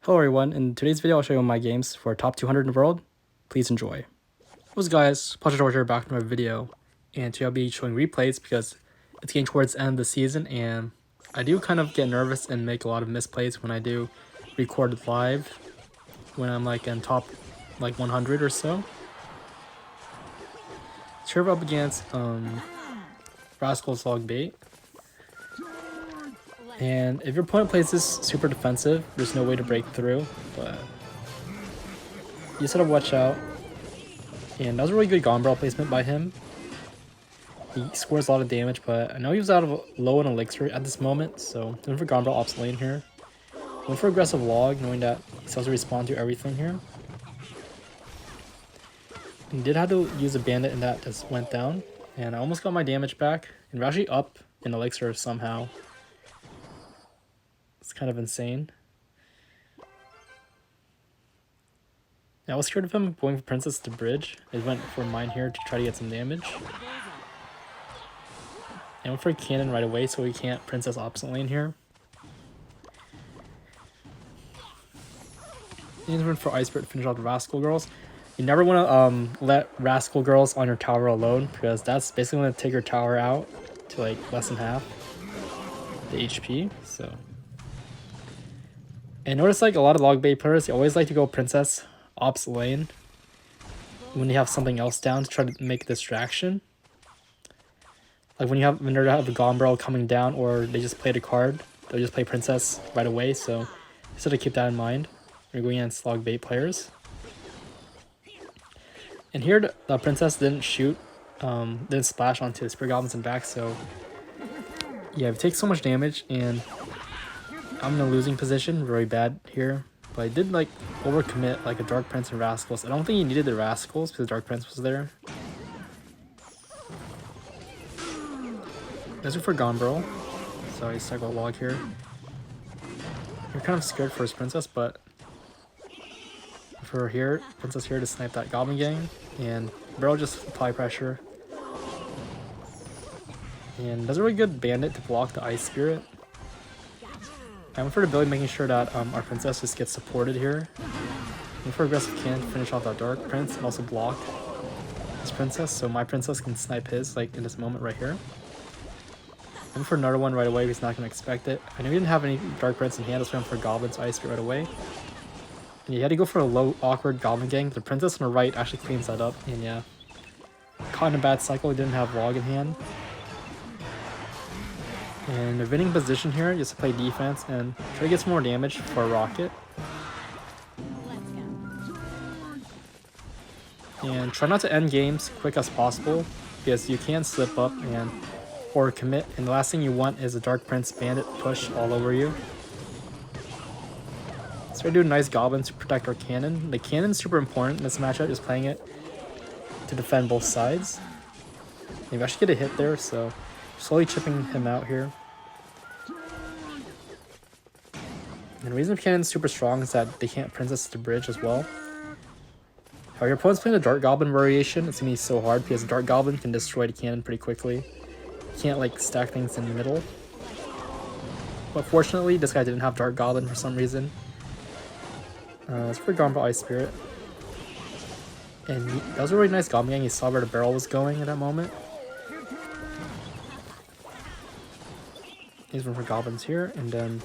Hello everyone, in today's video I'll show you my games for top 200 in the world. Please enjoy. What's up guys, Pleasure Torture back to my video, and today I'll be showing replays because it's getting towards the end of the season and I do kind of get nervous and make a lot of misplays when I do record live when I'm like in top 100 or so. So we're up against Rascals Logbait. And if your opponent plays this super defensive, there's no way to break through, but you just gotta watch out. And that was a really good Gombrel placement by him. He scores a lot of damage, but I know he was out of low on elixir at this moment, so went for Gombrel ops lane here. Went for aggressive log, knowing that he still has to respond to everything here. And did have to use a bandit and that just went down. And I almost got my damage back. And we're actually up in elixir somehow. It's kind of insane. I was scared of him going for Princess to bridge. I went for mine here to try to get some damage. And went for a cannon right away so we can't Princess opposite lane here. And went for Ice Spirit to finish off the Rascal Girls. You never want to let Rascal Girls on your tower alone because that's basically going to take your tower out to like less than half the HP. So, and notice like a lot of Logbait players, they always like to go Princess opposite lane when you have something else down to try to make a distraction. Like when they have a Gombrel coming down or they just played a card, they'll just play Princess right away. So just have to keep that in mind when you're going against Logbait players. And here the Princess didn't shoot, didn't splash onto the Spirit Goblins and back. So yeah, it takes so much damage and I'm in a losing position, very bad here. But I did like overcommit like a Dark Prince and Rascals. I don't think he needed the Rascals because Dark Prince was there. Let's go for Gombrel. Sorry, stuck with log here. You're kind of scared for his Princess, but for here, Princess here to snipe that Goblin Gang, and Barrel just apply pressure. And does a really good Bandit to block the Ice Spirit. I went for the ability making sure that our Princess just gets supported here. Went for aggressive cannon to finish off that Dark Prince and also block his Princess, so my Princess can snipe his like in this moment right here. Went for another one right away, he's not going to expect it. I knew he didn't have any Dark Prince in hand, so I went for Goblin's Ice Spirit right away. And you had to go for a low, awkward Goblin Gang. The Princess on the right actually cleans that up, and yeah. Caught in a bad cycle, he didn't have log in hand. And the winning position here is to play defense and try to get some more damage for a rocket. And try not to end games quick as possible, because you can slip up and or commit, and the last thing you want is a Dark Prince Bandit push all over you. So I do a nice Goblin to protect our cannon. The cannon's super important in this matchup, just playing it to defend both sides. And you actually get a hit there, so slowly chipping him out here. And the reason the cannon's super strong is that they can't Princess to bridge as well. How your opponent's playing a Dark Goblin variation, it's gonna be so hard because the Dark Goblin can destroy the cannon pretty quickly. Can't like stack things in the middle. But fortunately, this guy didn't have Dark Goblin for some reason. Let's for Gombrel Ice Spirit. And that was a really nice Goblin Gang. He saw where the barrel was going at that moment. He's one for Goblins here, and then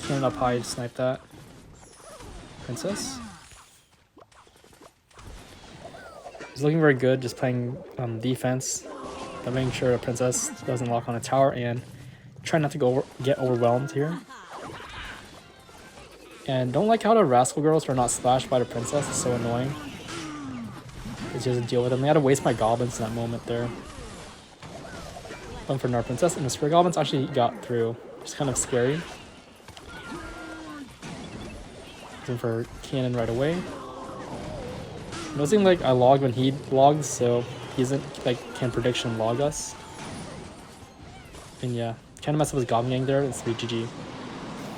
cannon up high to snipe that Princess. He's looking very good, just playing defense. But making sure the Princess doesn't lock on a tower and try not to get overwhelmed here. And don't like how the Rascal Girls are not splashed by the Princess, it's so annoying. Because you have to deal with them. I had to waste my Goblins in that moment there. Going for another Princess, and the Spirit Goblins actually got through. It's kind of scary. Going for cannon right away. Noticing like I logged when he logged, so he isn't like can prediction log us. And yeah, kind of mess up his Goblin Gang there. It's 3 GG.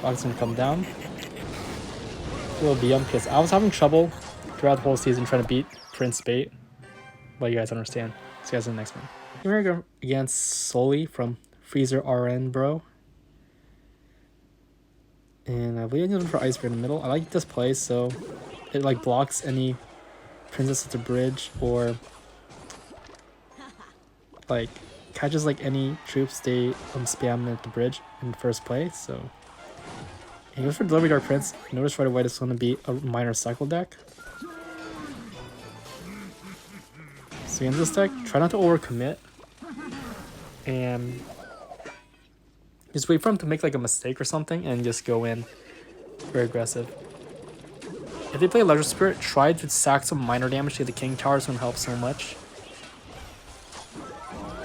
Log's gonna come down. A little BM because I was having trouble throughout the whole season trying to beat Prince Bait. But you guys understand. See you guys in the next one. Here we go against Sully from Freezer RN Bro. And I believe I need for Ice Spirit in the middle. I like this play, so it like blocks any princess at the bridge or like catches like any troops they spam at the bridge in first play. So he goes for Delivery Dark Prince. Notice right away this is going to be a minor cycle deck. So in this deck, try not to overcommit and just wait for him to make like a mistake or something and just go in very aggressive. If they play Leisure Spirit, try to sack some minor damage to the King Towers, won't help so much.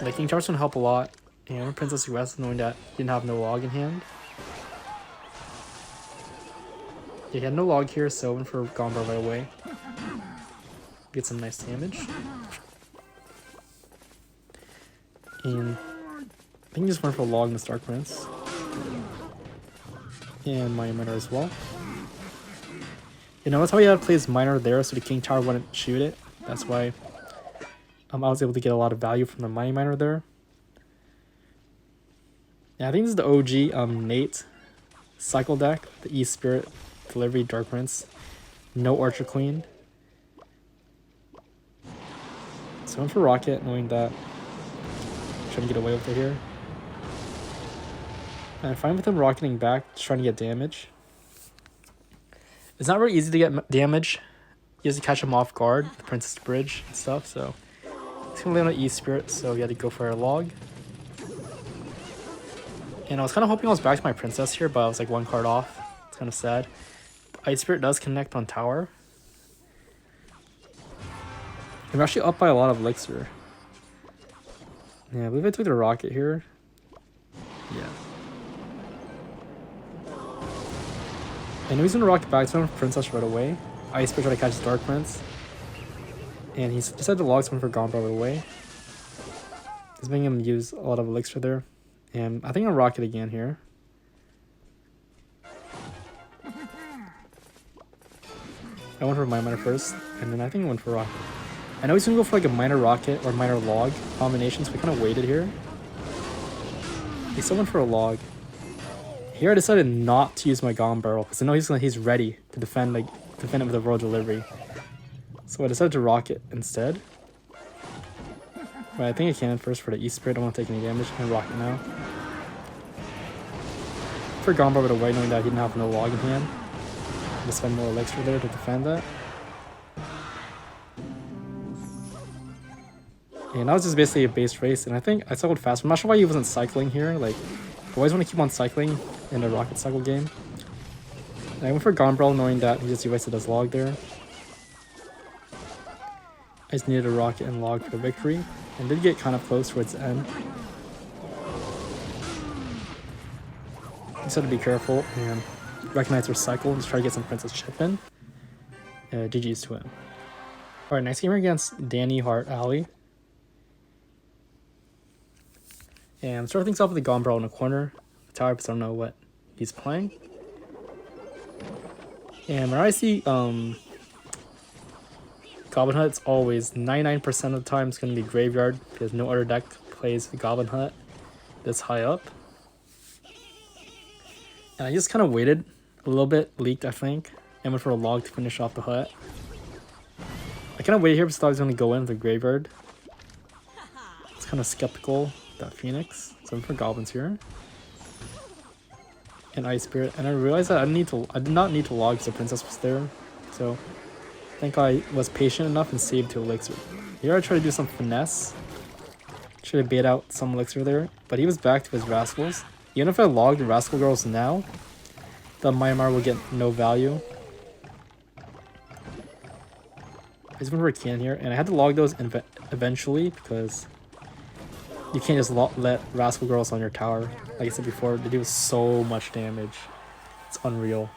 The King Towers won't help a lot. And Princess West, knowing that he didn't have no log in hand. He had no log here, so went for Gombar right away. Get some nice damage. And I think he just went for a log in this Dark Prince. And my Miner as well. You know, that's how he had to play his Miner there, so the King Tower wouldn't shoot it. That's why I was able to get a lot of value from the Miner there. Yeah, I think this is the OG Nate cycle deck. The E Spirit, Delivery, Dark Prince. No Archer Queen. So I went for Rocket, knowing that I'm trying to get away with it here. And I'm fine with him rocketing back, just trying to get damage. It's not very easy to get damage. He has to catch him off guard, the Princess Bridge and stuff, so he's gonna land on E Spirit, so he had to go for a log. And I was kind of hoping I was back to my Princess here, but I was like one card off. It's kind of sad. Ice Spirit does connect on tower. I'm actually up by a lot of elixir. Yeah, I believe I took the rocket here. Yeah. I know he's gonna rocket back to him for Princess right away. Ice Spirit try to catch his Dark Prince. And he's decided to log someone for Gombar right away. He's making him use a lot of elixir there. And I think I'll rocket again here. I went for my Miner first, and then I think I went for rocket. I know he's gonna go for like a minor rocket or minor log combination, so we kind of waited here. He still went for a log. Here I decided not to use my Gom Barrel because I know he's ready to defend it with a Royal Delivery. So I decided to rocket instead. But I think I can first for the E Spirit. I don't want to take any damage. I'm rocket now. For Gom Barrel with a white, knowing that he didn't have no log in hand. Just spend more elixir there to defend that. And that was just basically a base race, and I think I cycled fast. I'm not sure why he wasn't cycling here. Like, I always want to keep on cycling in a rocket cycle game. And I went for Gombrel, knowing that he just wasted his log there. I just needed a rocket and log for victory, and did get kind of close towards the end. Just had to be careful and recognize their cycle and just try to get some Princess Chip in. GG's to him. Alright, next game against Danny Hart Alley. And start things off with the Gombrel in a corner. The tower, because I don't know what he's playing. And when I see Goblin Hut, it's always 99% of the time it's going to be Graveyard, because no other deck plays the Goblin Hut this high up. And I just kind of waited a little bit, leaked I think, and went for a log to finish off the hut. I kind of waited here because I thought he was going to go in with the Graveyard. It's kind of skeptical. That Phoenix, so I'm for goblins here, and Ice Spirit, and I realized that I did not need to log because the Princess was there, so I think I was patient enough and saved 2 elixir. Here I tried to do some finesse, try to bait out some elixir there, but he was back to his Rascals. Even if I logged the Rascal Girls now, the Myanmar will get no value. I just went for a can here, and I had to log those eventually because you can't just let Rascal Girls on your tower. Like I said before, they do so much damage. It's unreal.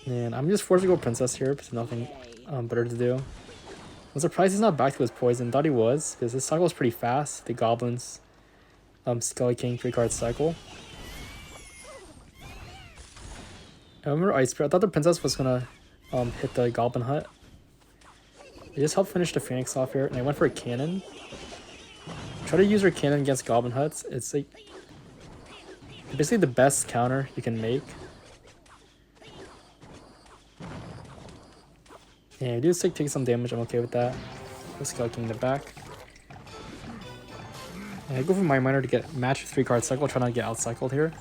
And I'm just forced to go Princess here because nothing better to do. I'm surprised he's not back to his poison. Thought he was, because this cycle is pretty fast. The Goblins, Skelly King 3-card cycle. I remember Ice Spirit. I thought the Princess was gonna hit the Goblin Hut. I just helped finish the Phoenix off here, and I went for a cannon. Try to use her cannon against Goblin Huts. It's like Basically the best counter you can make. Yeah, you do take some damage, I'm okay with that. Let's Skull King in the back. And I go for my miner to get match 3-card cycle, try not to get out-cycled here.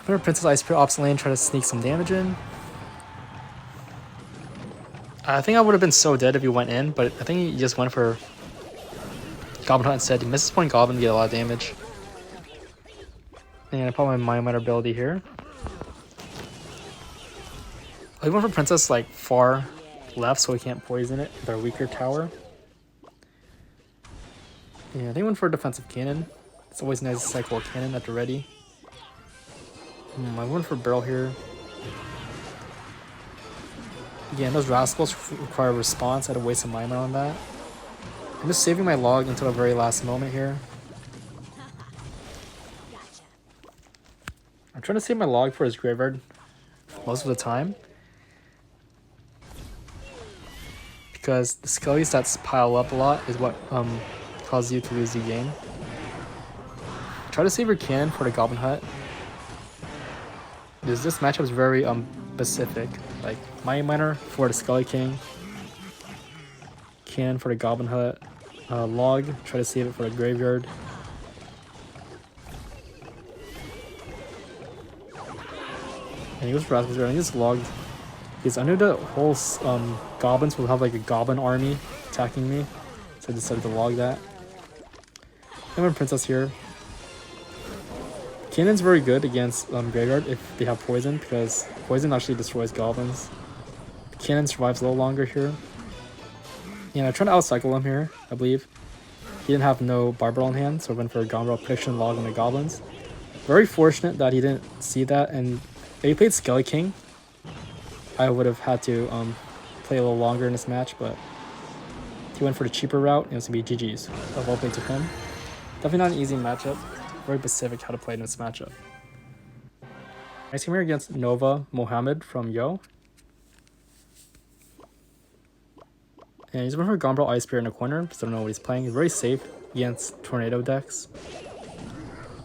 I'm gonna Princess Ice Spirit Ops lane, try to sneak some damage in. I think I would have been so dead if he went in, but I think he just went for Goblin Hunt instead. He misses point Goblin to get a lot of damage. And I put my Mind Miner ability here. I went for Princess like far left so we can't poison it with our weaker tower. Yeah, I think I went for a defensive cannon. It's always nice to cycle a cannon at the ready. I went for barrel here. Again, those Rascals require a response. I had to waste some Mind Miner on that. I'm just saving my log until the very last moment here. I'm trying to save my log for his graveyard most of the time. Because the skellies that pile up a lot is what causes you to lose the game. Try to save your cannon for the Goblin Hut. Because this matchup is very specific. Like Mind Miner for the Skelly King. Cannon for the Goblin Hut. Log, try to save it for the graveyard. And he goes for Rascals. I think this log, because I knew the whole goblins will have like a goblin army attacking me, so I decided to log that. I'm a Princess here. Cannon's very good against graveyard if they have poison, because poison actually destroys goblins. Cannon survives a little longer here. And I tried to outcycle him here, I believe. He didn't have no Barbell in hand, so I went for a Goblin Prediction log on the goblins. Very fortunate that he didn't see that, and if he played Skelly King, I would have had to play a little longer in this match, but he went for the cheaper route, and it was going to be GG's. So well played to him. Definitely not an easy matchup. Very specific how to play in this matchup. Nice game here against Nova Mohammed from Yo. And he's going for Gombro Ice Spear in the corner, because I don't know what he's playing. He's very safe against Tornado decks.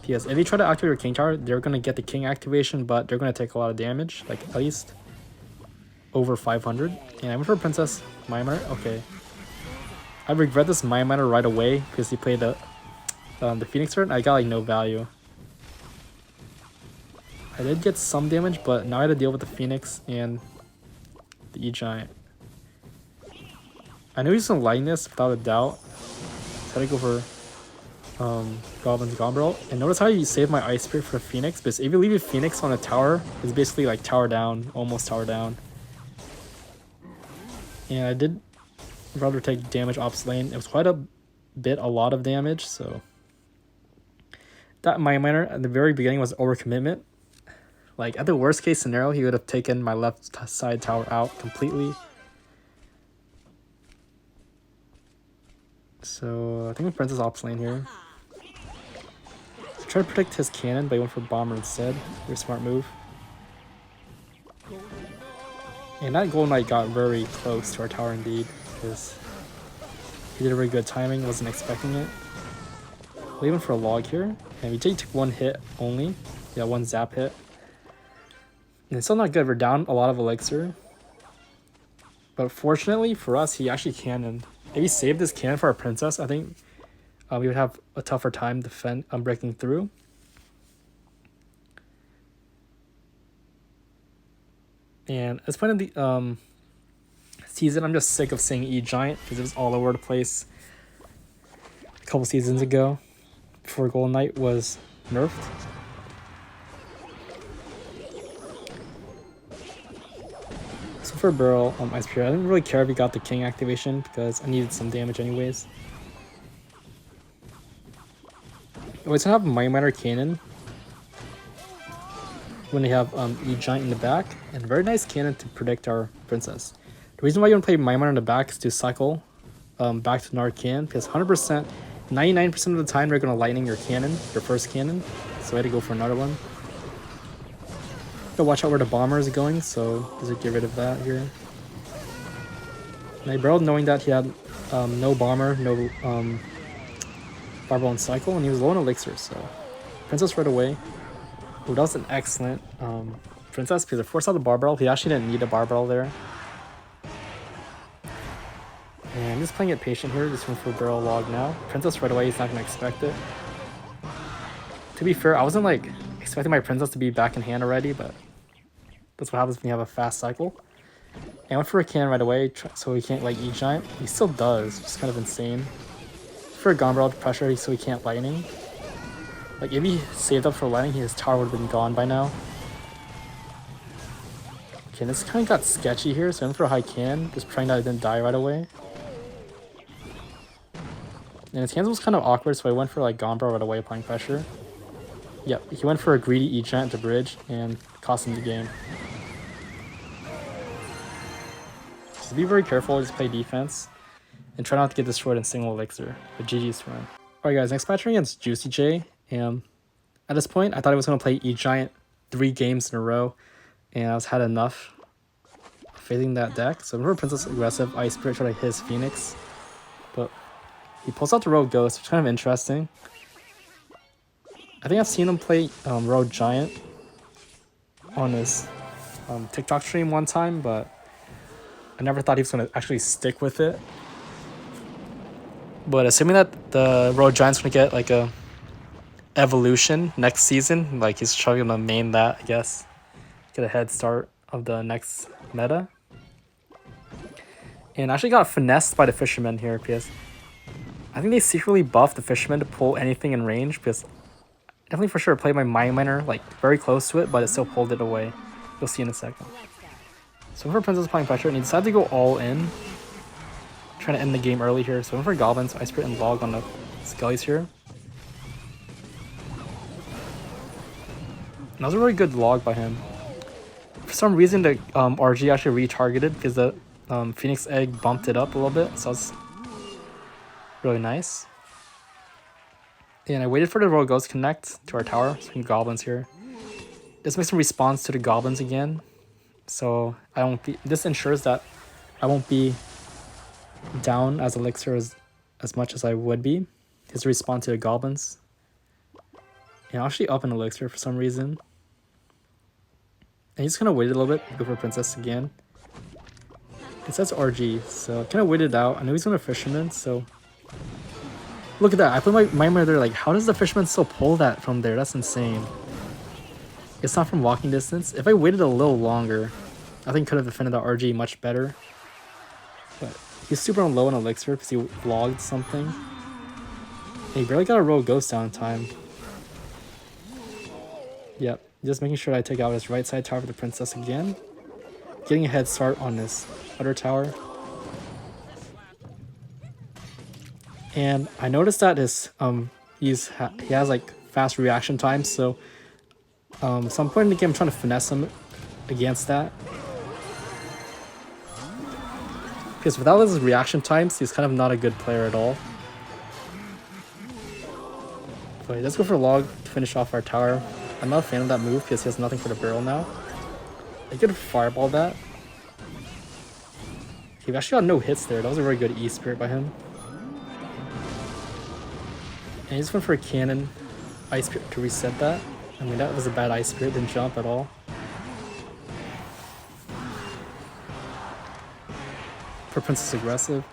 Because if you try to activate your King Tower, they're going to get the King activation, but they're going to take a lot of damage, like at least over 500. And I went for Princess Mind Miner. Okay. I regret this Mind Miner right away, because he played the Phoenix turn. I got like no value. I did get some damage, but now I had to deal with the Phoenix and the E-Giant. I knew he was going to line this without a doubt. So I had to go for Goblin's Goblin. And notice how you save my Ice Spirit for Phoenix, because if you leave a Phoenix on a tower, it's basically like tower down, almost tower down. And I did rather take damage ops lane. It was quite a lot of damage, so that Mind Miner at the very beginning was overcommitment. Like at the worst case scenario, he would have taken my left side tower out completely. So I think with Princess ops lane here. Try to protect his cannon, but he went for Bomber instead. Very smart move. And that Golden Knight got very close to our tower indeed, because he did a very good timing, wasn't expecting it. We went for a log here, and we take one hit only. Yeah, one zap hit. And it's still not good, we're down a lot of elixir. But fortunately for us, he actually cannoned. If he saved this cannon for our princess, I think we would have a tougher time breaking through. And at this point in the season, I'm just sick of seeing E-Giant, because it was all over the place a couple seasons ago, before Golden Knight was nerfed. So for Burrow, Ice Spear, I didn't really care if he got the King activation, because I needed some damage anyways. Oh, it's gonna have Mind Miner Cannon when they have E-Giant in the back, and very nice cannon to predict our princess. The reason why you want to play Mind Miner in the back is to cycle back to another cannon, because 100%, 99% of the time they're going to lightning your cannon, your first cannon, so I had to go for another one. Gotta watch out where the bomber is going, so just get rid of that here. And I barreled knowing that he had no bomber, no Barbell and cycle, and he was low on elixir, so princess right away. Ooh, that was an excellent princess because it forced out the bar barrel. He actually didn't need a bar barrel there. And I'm just playing it patient here, just going for a barrel log now. Princess right away, he's not going to expect it. To be fair, I wasn't like expecting my princess to be back in hand already, but that's what happens when you have a fast cycle. And I went for a cannon right away, so he can't like E-Giant. He still does, which is kind of insane. For a Gombrel pressure, so he can't lightning. Like if he saved up for lightning, his tower would have been gone by now. Okay, this kind of got sketchy here, so I went for a high cannon, just praying that I didn't die right away. And his hands was kind of awkward, so I went for like Gombrel right away, applying pressure. Yep, he went for a greedy E-Giant to bridge and cost him the game. Just be very careful, just play defense. And try not to get destroyed in single elixir. But GG's to him. Alright guys, next match against Juicy J. And at this point, I thought I was going to play E-Giant 3 games in a row. And I was had enough failing that deck. So I remember Princess aggressive, Ice Spirit tried to hit his Phoenix. But he pulls out the Rogue Ghost, which is kind of interesting. I think I've seen him play Rogue Giant on his TikTok stream one time, but I never thought he was going to actually stick with it. But assuming that the Rogue Giant's going to get like a evolution next season, like he's trying to main that, I guess. Get a head start of the next meta. And I actually got finessed by the Fisherman here because I think they secretly buffed the Fisherman to pull anything in range because definitely for sure played my Mind Miner like very close to it, but it still pulled it away. You'll see in a second. So for Princess applying pressure, and he decided to go all in. Trying to end the game early here. So I went for Goblins, Ice Spirit, and Log on the Skellies here. And that was a really good log by him. For some reason, the RG actually retargeted because the Phoenix Egg bumped it up a little bit. So it's really nice. And I waited for the Rogue Ghost connect to our tower. So we can Goblins here. This makes some response to the Goblins again. So I won't be. This ensures that I won't be down as elixir as much as I would be. His response to the Goblins. And actually up an elixir for some reason. And he's kind of waited a little bit. Go for Princess again. It says RG, so kind of waited out. I know he's going to Fisherman, so look at that. I put my Mind Miner there. Like, how does the Fisherman still pull that from there? That's insane. It's not from walking distance. If I waited a little longer, I think could have defended that RG much better. But he's super low on elixir because he logged something. And he barely got a Rogue Ghost down in time. Yep, just making sure I take out his right side tower for the Princess again. Getting a head start on this other tower. And I noticed that his he has like fast reaction times, so some point in the game I'm trying to finesse him against that. Because without his reaction times, he's kind of not a good player at all. But let's go for Log to finish off our tower. I'm not a fan of that move because he has nothing for the barrel now. I could fireball that. He actually got no hits there. That was a very good E-Spirit by him. And he just went for a cannon Ice Spirit to reset that. I mean, that was a bad Ice Spirit, didn't jump at all. For Princess aggressive.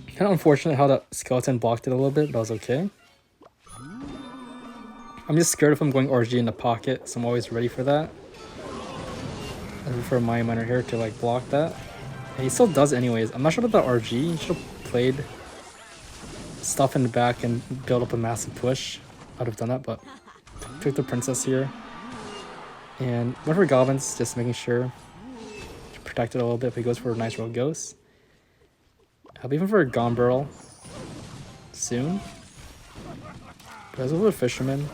Kind of unfortunate how the skeleton blocked it a little bit, but that was okay. I'm just scared if I'm going RG in the pocket, so I'm always ready for that. I prefer Mind Miner here to like block that. And he still does anyways. I'm not sure about the RG. He should have played stuff in the back and build up a massive push. I'd have done that, but took the Princess here. And went for Goblins, just making sure to protect it a little bit if he goes for a nice Rogue Ghost. I'll be even for a Gombrel soon. But I was over a Fisherman.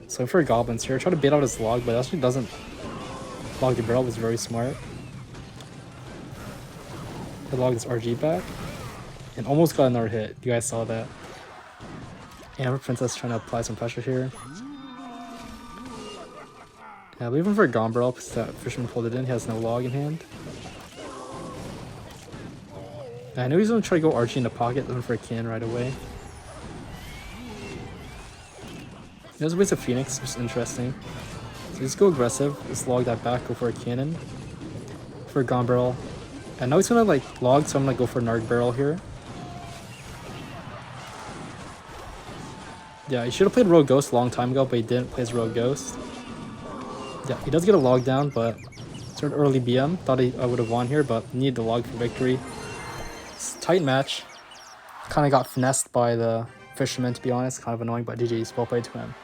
So for Goblins here, try to bait out his Log, but it actually doesn't log the barrel. Was very smart. The Log this RG back. And almost got another hit. You guys saw that. And our Princess trying to apply some pressure here. Yeah, leave him for a Gombrel because that Fisherman pulled it in. He has no Log in hand. And I know he's going to try to go RG in the pocket, looking for a can right away. He does waste a Phoenix, which is interesting. So just go aggressive, just log that back, go for a cannon. For a Gun Barrel. And now he's gonna like log, so I'm gonna go for Narg Barrel here. Yeah, he should have played Rogue Ghost a long time ago, but he didn't play his Rogue Ghost. Yeah, he does get a log down, but sort of early BM. Thought I would have won here, but need the log for victory. It's a tight match. Kind of got finessed by the Fisherman, to be honest. Kind of annoying, but GG's. Well played to him.